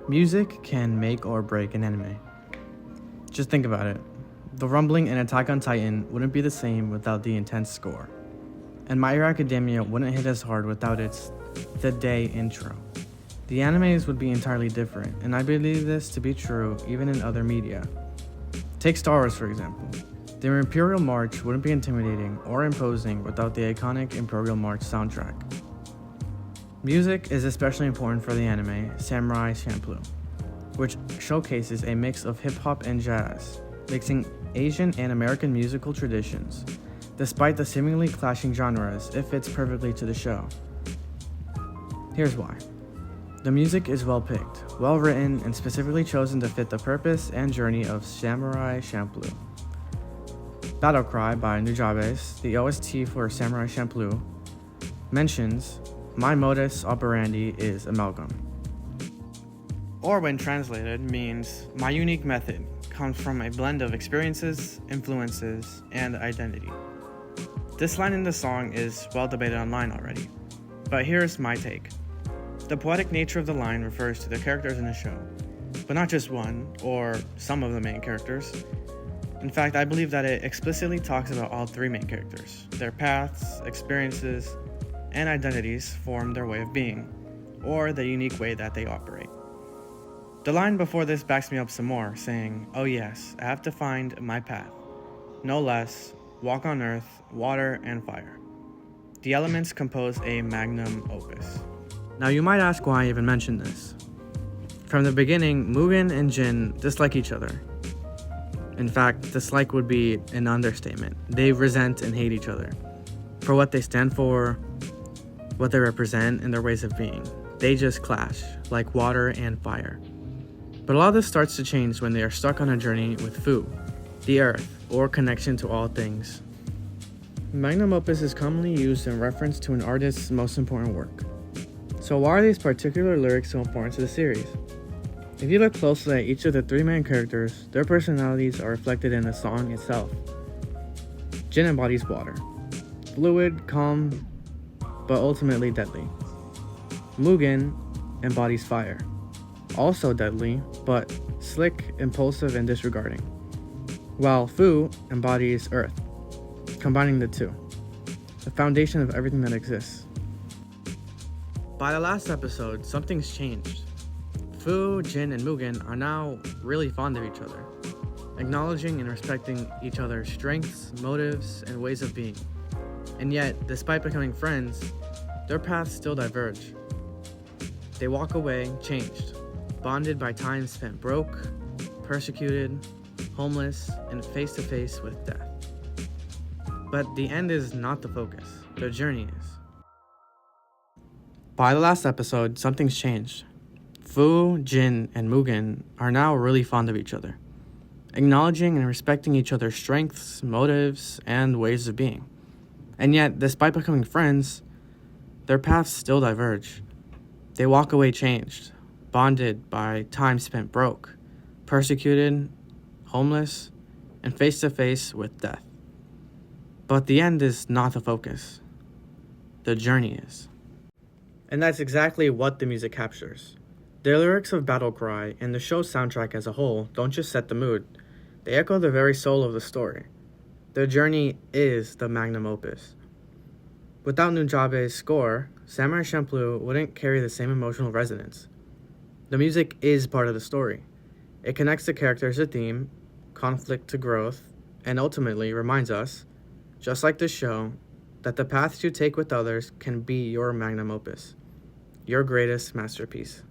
Music can make or break an anime. Just think about it. The rumbling in Attack on Titan wouldn't be the same without the intense score. And My Hero Academia wouldn't hit as hard without its The Day intro. The animes would be entirely different, and I believe this to be true even in other media. Take Star Wars, for example. Their Imperial March wouldn't be intimidating or imposing without the iconic Imperial March soundtrack. Music is especially important for the anime Samurai Champloo, which showcases a mix of hip-hop and jazz, mixing Asian and American musical traditions. Despite the seemingly clashing genres, it fits perfectly to the show. Here's why. The music is well picked, well written, and specifically chosen to fit the purpose and journey of Samurai Champloo. Battle Cry by Nujabes, the OST for Samurai Champloo, mentions, "My modus operandi is amalgam." Or when translated, means, "My unique method comes from a blend of experiences, influences, and identity." This line in the song is well debated online already, but here's my take. The poetic nature of the line refers to the characters in the show, but not just one or some of the main characters. In fact, I believe that it explicitly talks about all three main characters. Their paths, experiences, and identities form their way of being, or the unique way that they operate. The line before this backs me up some more, saying, "Oh yes, I have to find my path. No less, walk on earth, water, and fire." The elements compose a magnum opus. Now you might ask why I even mentioned this. From the beginning, Mugen and Jin dislike each other. In fact, dislike would be an understatement. They resent and hate each other for what they stand for, what they represent, and their ways of being. They just clash, like water and fire. But a lot of this starts to change when they are stuck on a journey with Fu, the earth, or connection to all things. Magnum opus is commonly used in reference to an artist's most important work. So why are these particular lyrics so important to the series? If you look closely at each of the three main characters, their personalities are reflected in the song itself. Jin embodies water, fluid, calm, but ultimately deadly. Mugen embodies fire, also deadly, but slick, impulsive, and disregarding. While Fu embodies earth, combining the two, the foundation of everything that exists. By the last episode, something's changed. Fu, Jin, and Mugen are now really fond of each other, acknowledging and respecting each other's strengths, motives, and ways of being. And yet, despite becoming friends, their paths still diverge. They walk away changed, bonded by time spent broke, persecuted, homeless, and face to face with death. But the end is not the focus, the journey is. By the last episode, something's changed. Fu, Jin, and Mugen are now really fond of each other, acknowledging and respecting each other's strengths, motives, and ways of being. And yet, despite becoming friends, their paths still diverge. They walk away changed, bonded by time spent broke, persecuted, homeless, and face to face with death. But the end is not the focus. The journey is. And that's exactly what the music captures. The lyrics of Battle Cry and the show's soundtrack as a whole don't just set the mood, they echo the very soul of the story. The journey is the magnum opus. Without Nujabe's score, Samurai Champloo wouldn't carry the same emotional resonance. The music is part of the story. It connects the characters to theme, conflict to growth, and ultimately reminds us, just like the show, that the paths you take with others can be your magnum opus, your greatest masterpiece.